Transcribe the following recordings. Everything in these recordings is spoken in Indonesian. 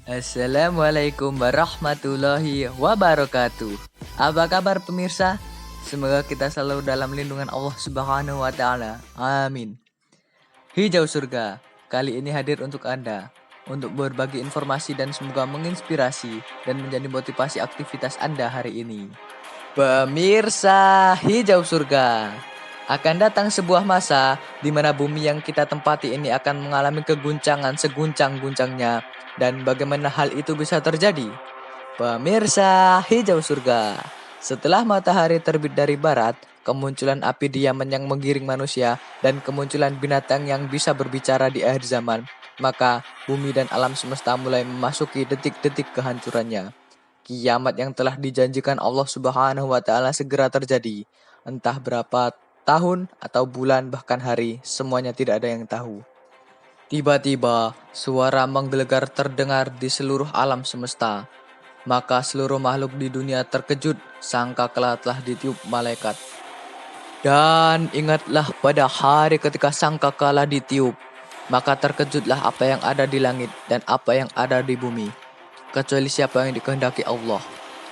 Assalamualaikum warahmatullahi wabarakatuh. Apa kabar pemirsa? Semoga kita selalu dalam lindungan Allah Subhanahu wa taala. Amin. Hijau Surga kali ini hadir untuk Anda untuk berbagi informasi dan semoga menginspirasi dan menjadi motivasi aktivitas Anda hari ini. Pemirsa Hijau Surga, akan datang sebuah masa di mana bumi yang kita tempati ini akan mengalami keguncangan seguncang-guncangnya. Dan bagaimana hal itu bisa terjadi? Pemirsa Hijau Surga, setelah matahari terbit dari barat, kemunculan api diaman yang menggiring manusia, dan kemunculan binatang yang bisa berbicara di akhir zaman, maka bumi dan alam semesta mulai memasuki detik-detik kehancurannya. Kiamat yang telah dijanjikan Allah Subhanahu wa taala segera terjadi. Entah berapa tahun atau bulan bahkan hari, semuanya tidak ada yang tahu. Tiba-tiba, suara menggelegar terdengar di seluruh alam semesta. Maka seluruh makhluk di dunia terkejut, sangkakala telah ditiup malaikat. Dan ingatlah pada hari ketika sangkakala ditiup, maka terkejutlah apa yang ada di langit dan apa yang ada di bumi, kecuali siapa yang dikehendaki Allah.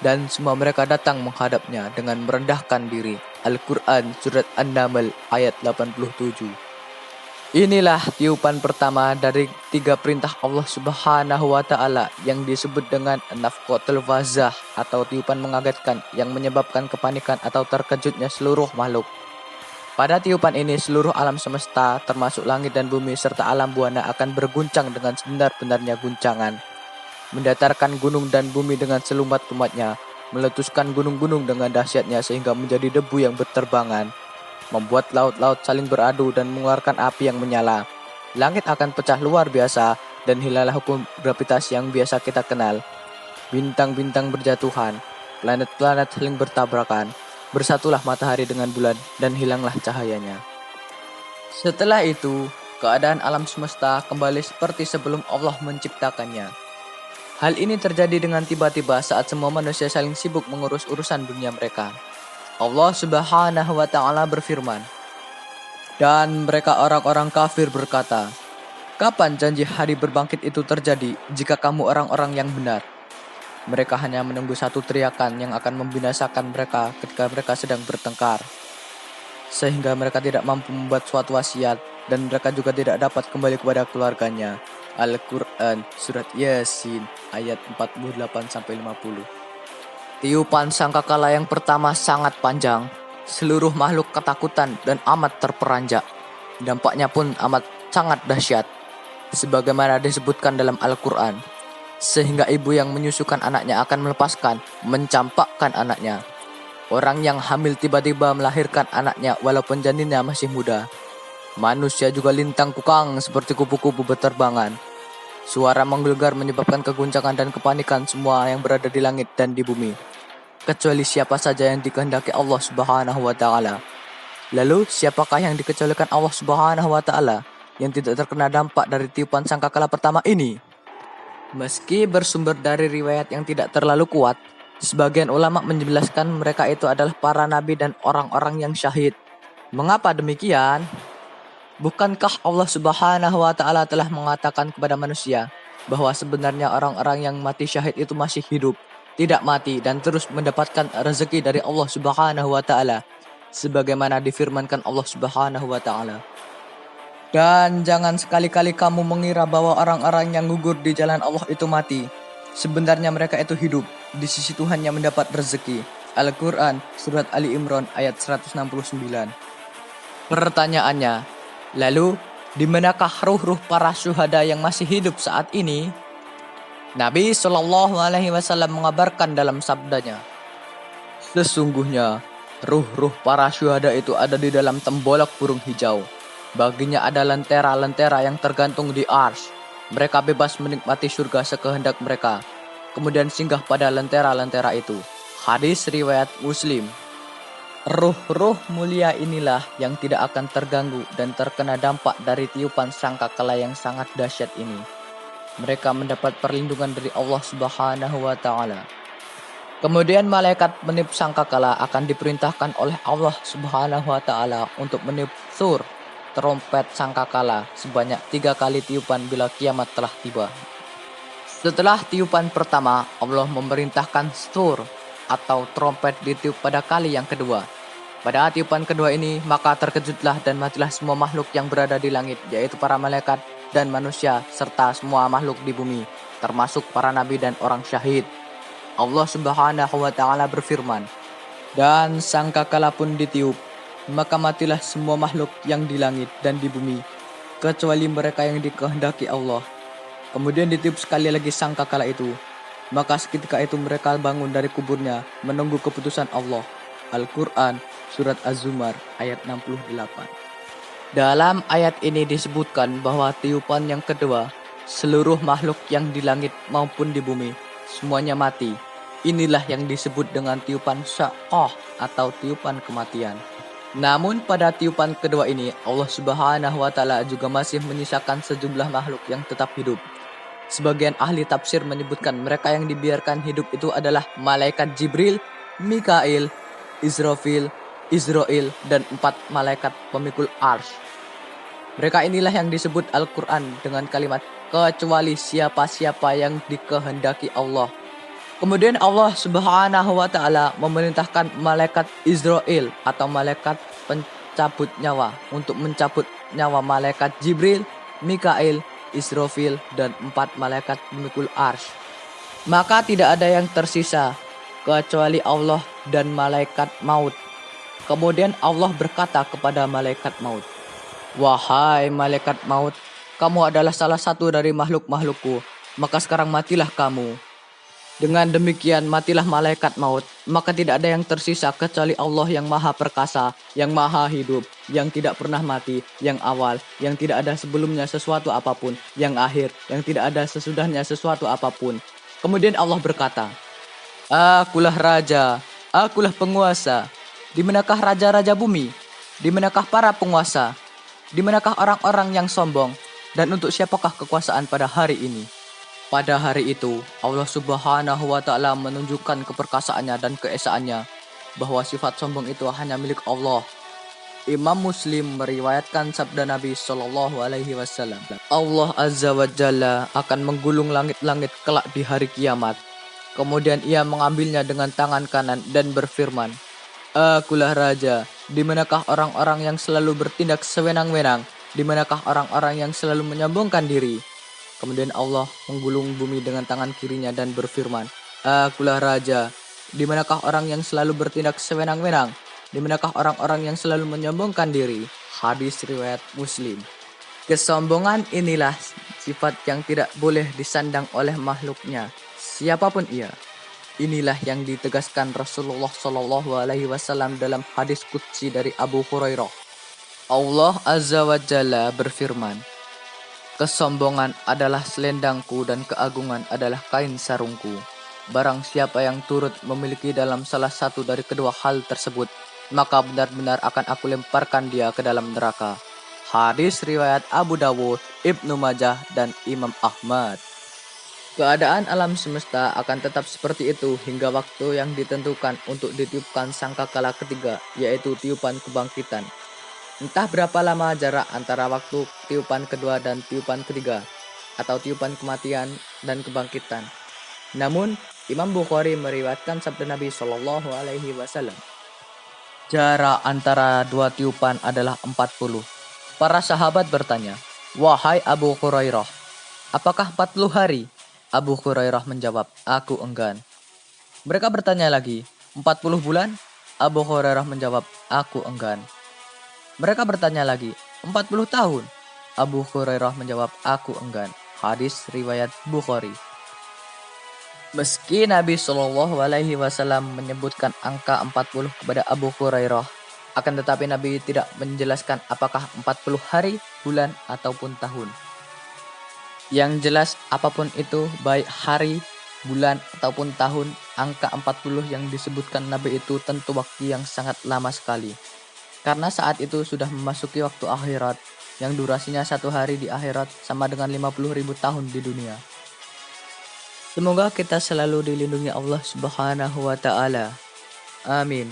Dan semua mereka datang menghadapnya dengan merendahkan diri. Al-Quran Surat An-Naml ayat 87. Inilah tiupan pertama dari 3 perintah Allah Subhanahu wa taala yang disebut dengan nafqatul fazah atau tiupan mengagetkan yang menyebabkan kepanikan atau terkejutnya seluruh makhluk. Pada tiupan ini seluruh alam semesta termasuk langit dan bumi serta alam buana akan berguncang dengan sebenar-benarnya guncangan. Mendatarkan gunung dan bumi dengan selumat-lumatnya, meletuskan gunung-gunung dengan dahsyatnya sehingga menjadi debu yang berterbangan. Membuat laut-laut saling beradu dan mengeluarkan api yang menyala. Langit akan pecah luar biasa dan hilanglah hukum gravitasi yang biasa kita kenal. Bintang-bintang berjatuhan, planet-planet saling bertabrakan, bersatulah matahari dengan bulan dan hilanglah cahayanya. Setelah itu, keadaan alam semesta kembali seperti sebelum Allah menciptakannya. Hal ini terjadi dengan tiba-tiba saat semua manusia saling sibuk mengurus urusan dunia mereka. Allah Subhanahu wa taala berfirman, dan mereka orang-orang kafir berkata, kapan janji hari berbangkit itu terjadi jika kamu orang-orang yang benar? Mereka hanya menunggu satu teriakan yang akan membinasakan mereka ketika mereka sedang bertengkar. Sehingga mereka tidak mampu membuat suatu wasiat dan mereka juga tidak dapat kembali kepada keluarganya. Al-Quran Surat Yasin ayat 48-50. Tiupan sangkakala yang pertama sangat panjang. Seluruh makhluk ketakutan dan amat terperanjak. Dampaknya pun amat sangat dahsyat. Sebagaimana disebutkan dalam Al-Quran. Sehingga ibu yang menyusukan anaknya akan melepaskan, mencampakkan anaknya. Orang yang hamil tiba-tiba melahirkan anaknya walaupun janinnya masih muda. Manusia juga lintang kukang seperti kupu-kupu berterbangan. Suara menggelegar menyebabkan keguncangan dan kepanikan semua yang berada di langit dan di bumi, kecuali siapa saja yang dikehendaki Allah Subhanahu wa taala. Lalu siapakah yang dikecualikan Allah Subhanahu wa taala yang tidak terkena dampak dari tiupan sangkakala pertama ini? Meski bersumber dari riwayat yang tidak terlalu kuat, sebagian ulama menjelaskan mereka itu adalah para nabi dan orang-orang yang syahid. Mengapa demikian? Bukankah Allah Subhanahu wa taala telah mengatakan kepada manusia bahwa sebenarnya orang-orang yang mati syahid itu masih hidup, tidak mati dan terus mendapatkan rezeki dari Allah Subhanahu wa taala sebagaimana difirmankan Allah Subhanahu wa taala. Dan jangan sekali-kali kamu mengira bahwa orang-orang yang gugur di jalan Allah itu mati. Sebenarnya mereka itu hidup di sisi Tuhan yang mendapat rezeki. Al-Quran Surat Ali Imran ayat 169. Pertanyaannya, lalu, di manakah ruh-ruh para syuhada yang masih hidup saat ini? Nabi Shallallahu Alaihi Wasallam mengabarkan dalam sabdanya, sesungguhnya ruh-ruh para syuhada itu ada di dalam tembolak burung hijau. Baginya ada lentera-lentera yang tergantung di arsy. Mereka bebas menikmati surga sekehendak mereka. Kemudian singgah pada lentera-lentera itu. Hadis riwayat Muslim. Ruh-ruh mulia inilah yang tidak akan terganggu dan terkena dampak dari tiupan sangkakala yang sangat dahsyat ini. Mereka mendapat perlindungan dari Allah Subhanahu wa taala. Kemudian malaikat meniup sangkakala akan diperintahkan oleh Allah Subhanahu wa taala untuk meniup sur trompet sangkakala sebanyak 3 kali tiupan bila kiamat telah tiba. Setelah tiupan pertama, Allah memerintahkan sur atau trompet ditiup pada kali yang kedua. Pada tiupan kedua ini, maka terkejutlah dan matilah semua makhluk yang berada di langit, yaitu para malaikat dan manusia, serta semua makhluk di bumi, termasuk para nabi dan orang syahid. Allah Subhanahu wa Ta'ala berfirman, "Dan sangkakala pun ditiup, maka matilah semua makhluk yang di langit dan di bumi, kecuali mereka yang dikehendaki Allah." Kemudian ditiup sekali lagi sangkakala itu, maka seketika itu mereka bangun dari kuburnya menunggu keputusan Allah. Al-Quran Surat Az-Zumar ayat 68. Dalam ayat ini disebutkan bahwa tiupan yang kedua, seluruh makhluk yang di langit maupun di bumi, semuanya mati. Inilah yang disebut dengan tiupan syaqah atau tiupan kematian. Namun pada tiupan kedua ini, Allah Subhanahu wa Ta'ala juga masih menyisakan sejumlah makhluk yang tetap hidup. Sebagian ahli tafsir menyebutkan mereka yang dibiarkan hidup itu adalah malaikat Jibril, Mikail, Israfil, Israel, dan 4 malaikat pemikul Arsy. Mereka inilah yang disebut Al-Quran dengan kalimat kecuali siapa-siapa yang dikehendaki Allah. Kemudian Allah Subhanahu wa Ta'ala memerintahkan malaikat Israel atau malaikat pencabut nyawa untuk mencabut nyawa malaikat Jibril, Mikail, Israfil, dan 4 malaikat pemikul Arsy. Maka tidak ada yang tersisa kecuali Allah dan malaikat maut. Kemudian Allah berkata kepada malaikat maut, "Wahai malaikat maut, kamu adalah salah satu dari makhluk-makhlukku, maka sekarang matilah kamu." Dengan demikian matilah malaikat maut, maka tidak ada yang tersisa kecuali Allah yang maha perkasa, yang maha hidup, yang tidak pernah mati, yang awal, yang tidak ada sebelumnya sesuatu apapun, yang akhir, yang tidak ada sesudahnya sesuatu apapun. Kemudian Allah berkata, "Akulah raja, akulah penguasa. Di manakah raja-raja bumi? Di manakah para penguasa? Di manakah orang-orang yang sombong? Dan untuk siapakah kekuasaan pada hari ini?" Pada hari itu, Allah Subhanahu wa Ta'ala menunjukkan keperkasaannya dan keesaannya, bahwa sifat sombong itu hanya milik Allah. Imam Muslim meriwayatkan sabda Nabi Shallallahu Alaihi Wasallam, Allah Azza wa Jalla akan menggulung langit-langit kelak di hari kiamat. Kemudian ia mengambilnya dengan tangan kanan dan berfirman, "Akulah raja, di manakah orang-orang yang selalu bertindak sewenang-wenang? Di manakah orang-orang yang selalu menyombongkan diri?" Kemudian Allah menggulung bumi dengan tangan kirinya dan berfirman, "Akulah raja, di manakah orang yang selalu bertindak sewenang-wenang? Di manakah orang-orang yang selalu menyombongkan diri?" Hadis riwayat Muslim. Kesombongan inilah sifat yang tidak boleh disandang oleh makhluknya, siapapun ia. Inilah yang ditegaskan Rasulullah Shallallahu Alaihi Wasallam dalam hadis qudsi dari Abu Hurairah. Allah Azza wa Jalla berfirman, "Kesombongan adalah selendangku dan keagungan adalah kain sarungku. Barang siapa yang turut memiliki dalam salah satu dari kedua hal tersebut, maka benar-benar akan aku lemparkan dia ke dalam neraka." Hadis riwayat Abu Dawud, Ibnu Majah, dan Imam Ahmad. Keadaan alam semesta akan tetap seperti itu hingga waktu yang ditentukan untuk ditiupkan sangkakala ketiga, yaitu tiupan kebangkitan. Entah berapa lama jarak antara waktu tiupan kedua dan tiupan ketiga, atau tiupan kematian dan kebangkitan. Namun, Imam Bukhari meriwayatkan sabda Nabi Shallallahu Alaihi Wasallam, jarak antara dua tiupan adalah 40. Para sahabat bertanya, "Wahai Abu Hurairah, apakah 40 hari?" Abu Hurairah menjawab, "Aku enggan." Mereka bertanya lagi, 40 bulan? Abu Hurairah menjawab, "Aku enggan." Mereka bertanya lagi, 40 tahun? Abu Hurairah menjawab, "Aku enggan." Hadis riwayat Bukhari. Meski Nabi Shallallahu Alaihi Wasallam menyebutkan angka 40 kepada Abu Hurairah, akan tetapi Nabi tidak menjelaskan apakah 40 hari, bulan, ataupun tahun. Yang jelas apapun itu, baik hari, bulan, ataupun tahun, angka 40 yang disebutkan Nabi itu tentu waktu yang sangat lama sekali. Karena saat itu sudah memasuki waktu akhirat, yang durasinya 1 hari di akhirat sama dengan 50.000 tahun di dunia. Semoga kita selalu dilindungi Allah Subhanahu wa Ta'ala. Amin.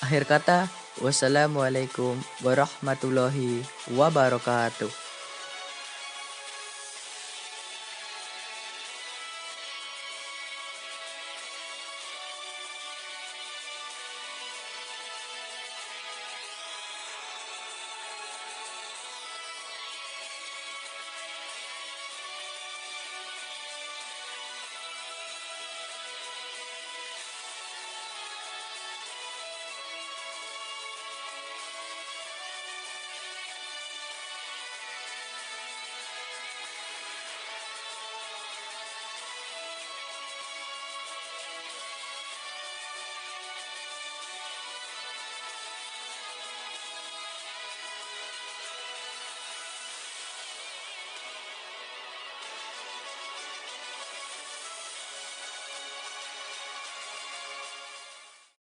Akhir kata, wassalamualaikum warahmatullahi wabarakatuh.